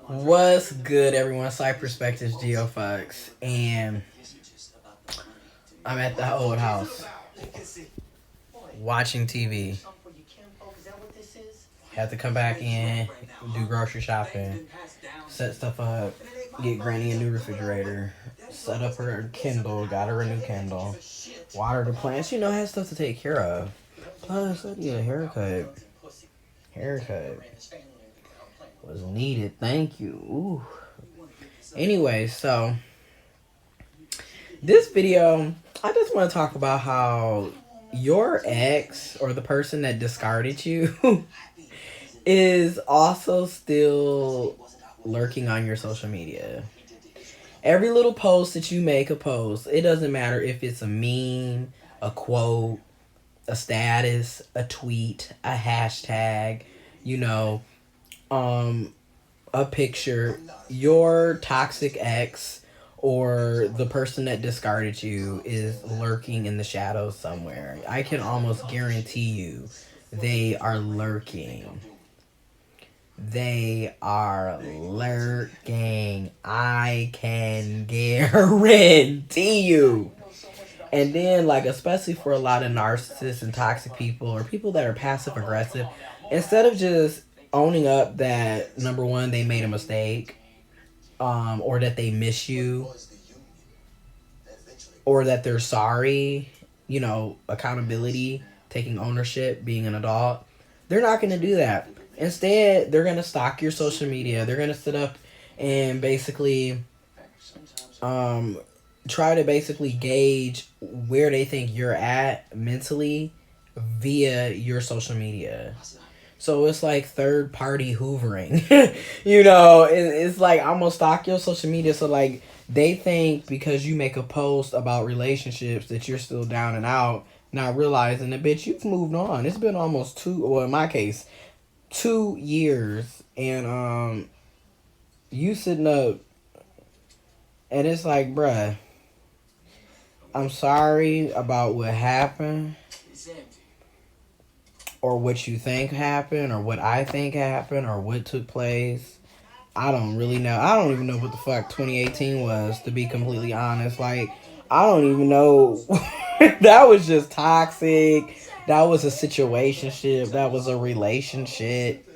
What's good, everyone? Side Perspectives, giofvcks, and I'm at the old house watching TV. Had to come back in, do grocery shopping, set stuff up, get Granny a new refrigerator, set up her Kindle, got her a new Kindle, water the plants. Had stuff to take care of. Plus, I need a haircut. Haircut was needed. Thank you. Ooh. Anyway, so this video, I just want to talk about how your ex or the person that discarded you is also still lurking on your social media. Every little post that you make a post, it doesn't matter if it's a meme, a quote, a status, a tweet, a hashtag, you know, a picture, your toxic ex or the person that discarded you is lurking in the shadows somewhere. I can almost guarantee you they are lurking. They are lurking. I can guarantee you. And then, like, especially for a lot of narcissists and toxic people or people that are passive aggressive, instead of just owning up that, number one, they made a mistake, or that they miss you, or that they're sorry, accountability, taking ownership, being an adult, they're not going to do that. Instead, they're going to stalk your social media. They're going to sit up and basically try to basically gauge where they think you're at mentally via your social media. So it's like third party hoovering. It's like I'm gonna stalk your social media. So like they think because you make a post about relationships that you're still down and out, not realizing that bitch you've moved on. It's been almost in my case, 2 years, and you sitting up, and it's like, bruh, I'm sorry about what happened, or what you think happened, or what I think happened, or what took place. I don't really know. I don't even know what the fuck 2018 was, to be completely honest. Like, I don't even know. That was just toxic. That was a situationship. That was a relationship.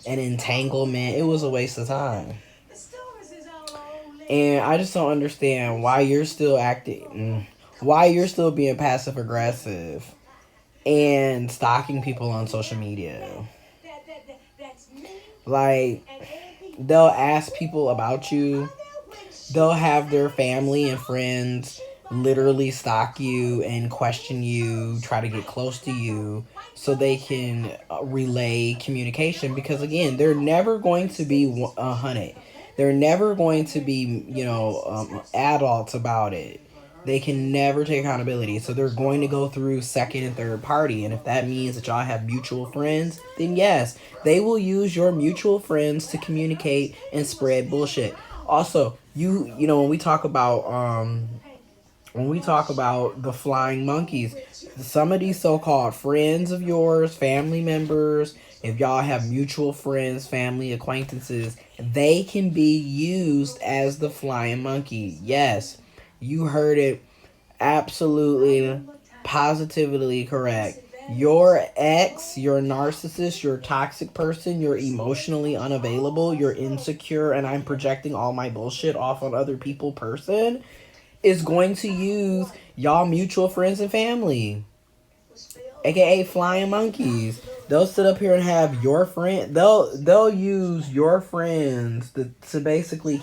An entanglement. It was a waste of time. And I just don't understand why you're still acting, why you're still being passive aggressive and stalking people on social media. Like, they'll ask people about you. They'll have their family and friends literally stalk you and question you, try to get close to you so they can relay communication. Because again, they're never going to be 100. They're never going to be, adults about it. They can never take accountability. So they're going to go through second and third party. And if that means that y'all have mutual friends, then yes, they will use your mutual friends to communicate and spread bullshit. Also, when we talk about the flying monkeys, some of these so-called friends of yours, family members, if y'all have mutual friends, family acquaintances, they can be used as the flying monkey. Yes, you heard it absolutely, positively correct. Your ex, your narcissist, your toxic person, you're emotionally unavailable, you're insecure, and I'm projecting all my bullshit off on other people person, is going to use y'all mutual friends and family, aka flying monkeys. They'll sit up here and have your friend. They'll use your friends to basically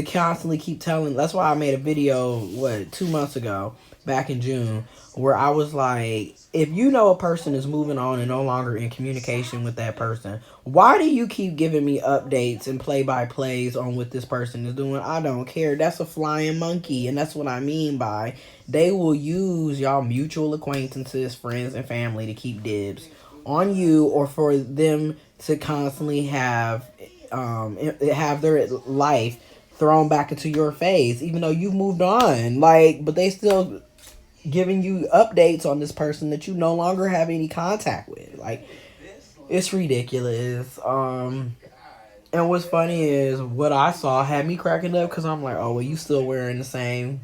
constantly keep telling. That's why I made a video 2 months ago, back in June, where I was like, if you know a person is moving on and no longer in communication with that person, why do you keep giving me updates and play-by-plays on what this person is doing? I don't care. That's a flying monkey, and that's what I mean by they will use y'all mutual acquaintances, friends, and family to keep dibs on you, or for them to constantly have their life thrown back into your face, even though you've moved on. Like, but they still giving you updates on this person that you no longer have any contact with. Like, it's ridiculous. And what's funny is what I saw had me cracking up because I'm like, oh, well, you still wearing the same.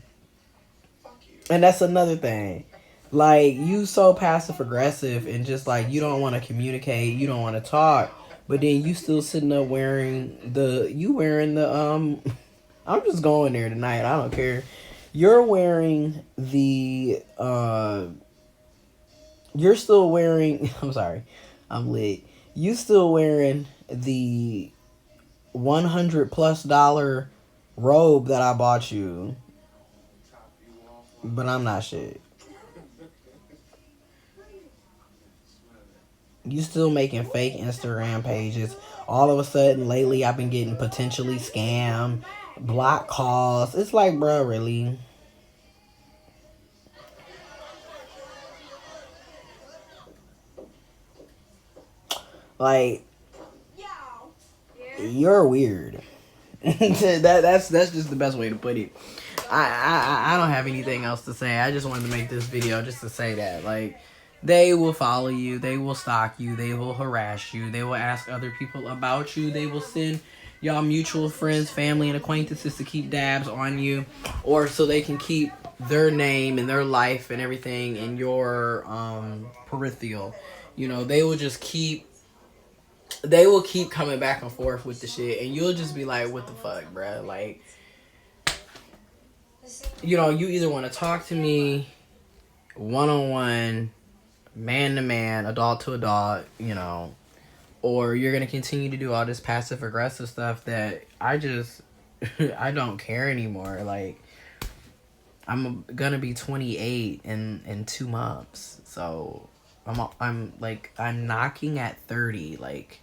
And that's another thing. Like, you so passive aggressive and just like you don't want to communicate, you don't want to talk, but then you still sitting up wearing the I'm just going there tonight. I don't care. You're wearing the you're still wearing I'm sorry. I'm lit. You still wearing the $100+ robe that I bought you. But I'm not shit. You still making fake Instagram pages. All of a sudden, lately, I've been getting potentially scam, block calls. It's like, bro, really? Like, you're weird. that's just the best way to put it. I don't have anything else to say. I just wanted to make this video just to say that. Like, they will follow you. They will stalk you. They will harass you. They will ask other people about you. They will send y'all mutual friends, family, and acquaintances to keep dabs on you. Or so they can keep their name and their life and everything in your peripheral. You know, they will keep coming back and forth with the shit. And you'll just be like, what the fuck, bruh? Like, you know, you either want to talk to me one-on-one, man-to-man, adult to adult, you know, or you're going to continue to do all this passive-aggressive stuff that I just, I don't care anymore. Like, I'm going to be 28 in 2 months. So, I'm knocking at 30. Like,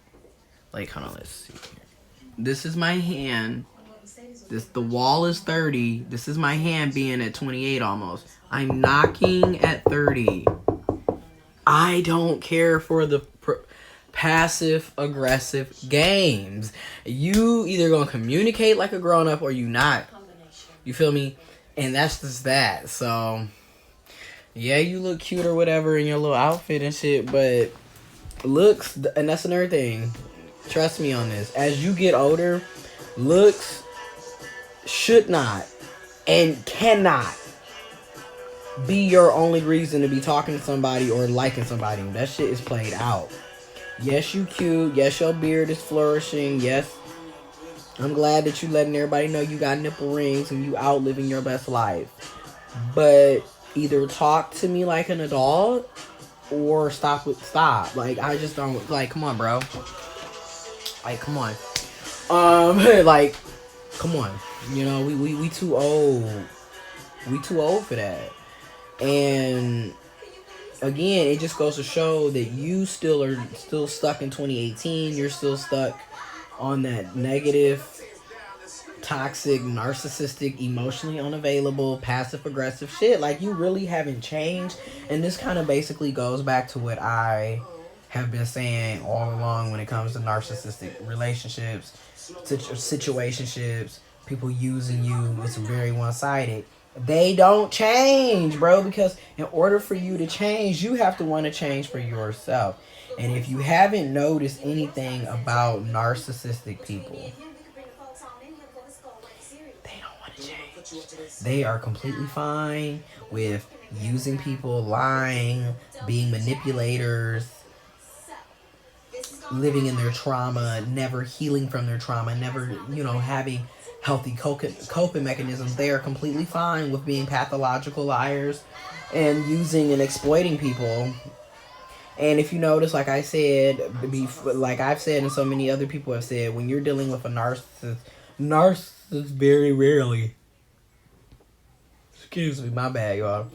hold on, let's see here. This is my hand. The wall is 30. This is my hand being at 28 almost. I'm knocking at 30. I don't care for the passive aggressive games. You either gonna communicate like a grown up or you not. You feel me? And that's just that. So yeah, you look cute or whatever in your little outfit and shit, but looks, and that's another thing. Trust me on this. As you get older, looks should not and cannot be your only reason to be talking to somebody or liking somebody. That shit is played out. Yes, you cute. Yes, your beard is flourishing. Yes, I'm glad that you letting everybody know you got nipple rings and you out living your best life. But either talk to me like an adult or stop. Like, I just don't, like, come on, bro. Like, come on. Like, come on. You know, we too old. We too old for that. And again, it just goes to show that you still stuck in 2018. You're still stuck on that negative, toxic, narcissistic, emotionally unavailable, passive aggressive shit. Like, you really haven't changed. And this kind of basically goes back to what I have been saying all along when it comes to narcissistic relationships, situationships, people using you. It's very one-sided. They don't change, bro, because in order for you to change, you have to want to change for yourself. And if you haven't noticed anything about narcissistic people, they don't want to change. They are completely fine with using people, lying, being manipulators, living in their trauma, never healing from their trauma, never, having healthy coping mechanisms. They are completely fine with being pathological liars and using and exploiting people. And if you notice, like I said, like I've said and so many other people have said, when you're dealing with a narcissist very rarely, excuse me, my bad, y'all.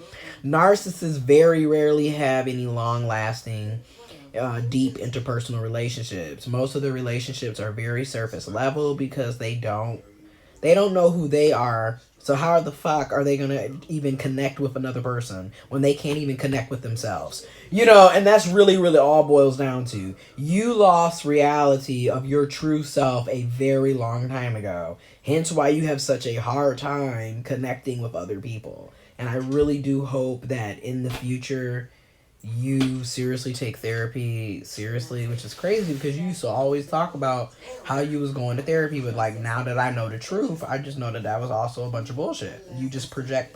Narcissists very rarely have any long-lasting, deep interpersonal relationships. Most of the relationships are very surface level because they don't know who they are. So how the fuck are they gonna even connect with another person when they can't even connect with themselves? And that's really, really all boils down to. You lost reality of your true self a very long time ago. Hence why you have such a hard time connecting with other people. And I really do hope that in the future you seriously take therapy seriously, which is crazy because you used to always talk about how you was going to therapy, but like now that I know the truth, I just know that that was also a bunch of bullshit. You just project.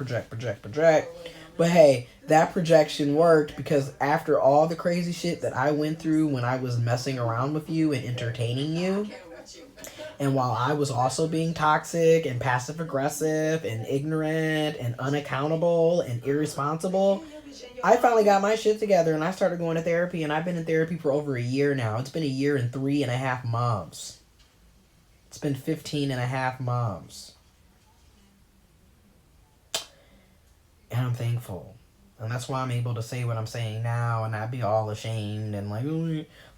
But hey, that projection worked because after all the crazy shit that I went through when I was messing around with you and entertaining you, and while I was also being toxic and passive aggressive and ignorant and unaccountable and irresponsible, I finally got my shit together and I started going to therapy, and I've been in therapy for over a year now. It's been a year and 3.5 months. It's been 15 and a half months. And I'm thankful. And that's why I'm able to say what I'm saying now and not be all ashamed and like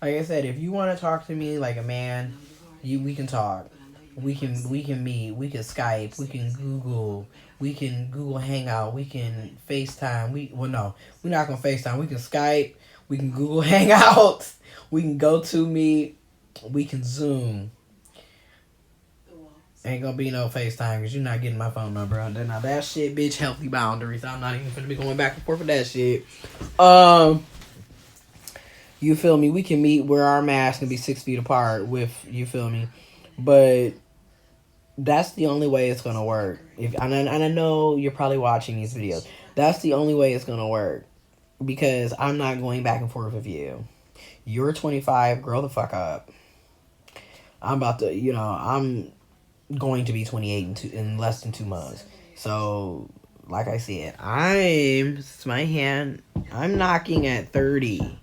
I said, if you want to talk to me like a man, we can talk. We can meet, we can Skype, we can Google Hangout, we can FaceTime. No, we're not gonna FaceTime. We can Skype, we can Google Hangouts, we can go to meet, we can Zoom. Ain't gonna be no FaceTime because you're not getting my phone number out there. Now that shit, bitch, healthy boundaries. I'm not even gonna be going back and forth with that shit. You feel me? We can meet where our masks can be 6 feet apart with, you feel me? But that's the only way it's gonna work. And I know you're probably watching these videos. That's the only way it's gonna work because I'm not going back and forth with you. You're 25. Grow the fuck up. I'm about to, I'm going to be 28 in less than 2 months. So, like I said, I'm knocking at 30.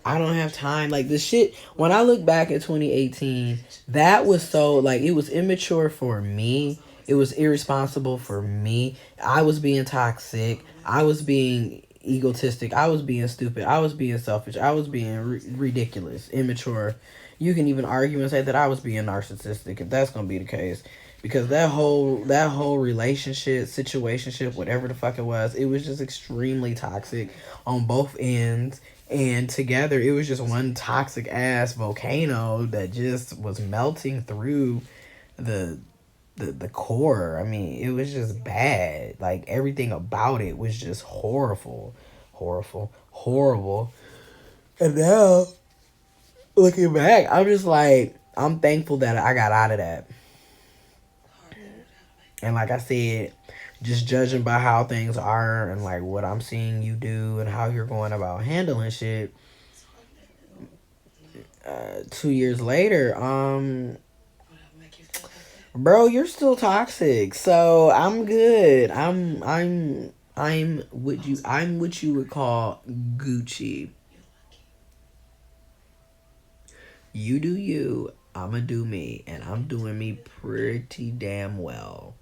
I don't have time. Like, this shit, when I look back at 2018, that was so, like, it was immature for me. It was irresponsible for me. I was being toxic. I was being egotistic. I was being stupid. I was being selfish. I was being ridiculous, immature. You can even argue and say that I was being narcissistic if that's gonna be the case, because that whole relationship, situationship, whatever the fuck it was just extremely toxic on both ends. And together, it was just one toxic ass volcano that just was melting through the core. I mean, it was just bad. Like, everything about it was just horrible. And now, looking back, I'm just like, I'm thankful that I got out of that. And like I said, just judging by how things are and like what I'm seeing you do and how you're going about handling shit, 2 years later, bro, you're still toxic. So I'm good. I'm what you would call Gucci. You do you, I'ma do me, and I'm doing me pretty damn well.